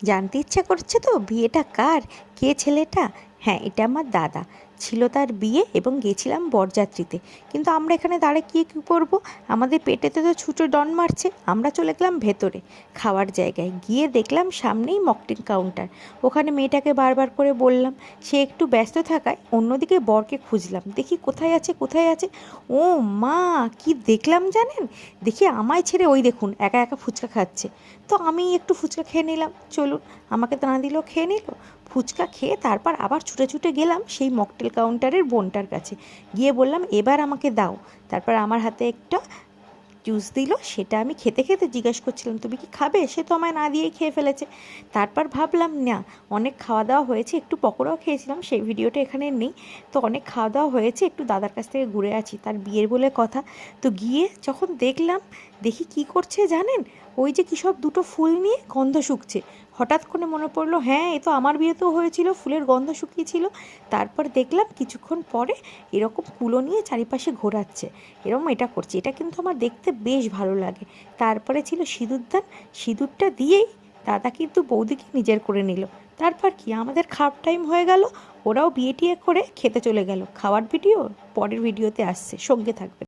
জানতে ইচ্ছা করছে তো বিয়েটা কার, কে ছেলেটা? হ্যাঁ, এটা আমার দাদা। ছিল তার বিয়ে এবং গেছিলাম বরযাত্রীতে। কিন্তু আমরা এখানে দাঁড়িয়ে কী করব? আমাদের পেটেতে তো ছুঁচো ডন মারছে। আমরা চলে গেলাম ভেতরে খাওয়ার জায়গায়। গিয়ে দেখলাম সামনেই মকটেল কাউন্টার। ওখানে মেয়েটাকে বারবার করে বললাম, সে একটু ব্যস্ত থাকায় অন্যদিকে বরকে খুঁজলাম, দেখি কোথায় আছে কোথায় আছে। ও মা, কি দেখলাম জানেন? দেখি আমায় ছেড়ে ওই দেখুন একা একা ফুচকা খাচ্ছে। তো আমি একটু ফুচকা খেয়ে নিলাম, চলুন, আমাকে তো না দিলেও খেয়ে নিল। ফুচকা খেয়ে তারপর আবার ছুটে ছুটে গেলাম সেই মকটেল কাউন্টারের বোনটার কাছে। গিয়ে বললাম, এবার আমাকে দাও। তারপর আমার হাতে একটা জুস দিল, সেটা আমি খেতে খেতে জিজ্ঞেস করছিলাম, তুমি কি খাবে? সে তো আমায় না দিয়েই খেয়ে ফেলেছে। তারপর ভাবলাম না, অনেক খাওয়া দাওয়া হয়েছে, একটু পকোড়াও খেয়েছিলাম, সেই ভিডিওটা এখানে নেই। তো অনেক খাওয়া দাওয়া হয়েছে, একটু দাদার কাছ থেকে ঘুরে আছি, তার বিয়ের বলে কথা। তো গিয়ে যখন দেখলাম, দেখি কি করছে জানেন? ওই যে কী সব দুটো ফুল নিয়ে গন্ধ শুকছে। হঠাৎ করে মনে পড়লো, হ্যাঁ, এ তো আমার বিয়েতেও হয়েছিল, ফুলের গন্ধ শুকিয়েছিল। তারপর দেখলাম কিছুক্ষণ পরে এরকম কুলো নিয়ে চারিপাশে ঘোরাচ্ছে, এরকম এটা করছে। এটা কিন্তু আমার দেখতে বেশ ভালো লাগে। তারপরে ছিল সিঁদুরদান, সিঁদুরটা দিয়েই দাদা কিন্তু বৌদিকে নিজের করে নিল। তারপর কি, আমাদের খাওয়ার টাইম হয়ে গেল। ওরাও বিয়ে টিয়ে করে খেতে চলে গেল। খাওয়ার ভিডিও পরের ভিডিওতে আসছে, সঙ্গে থাকবে।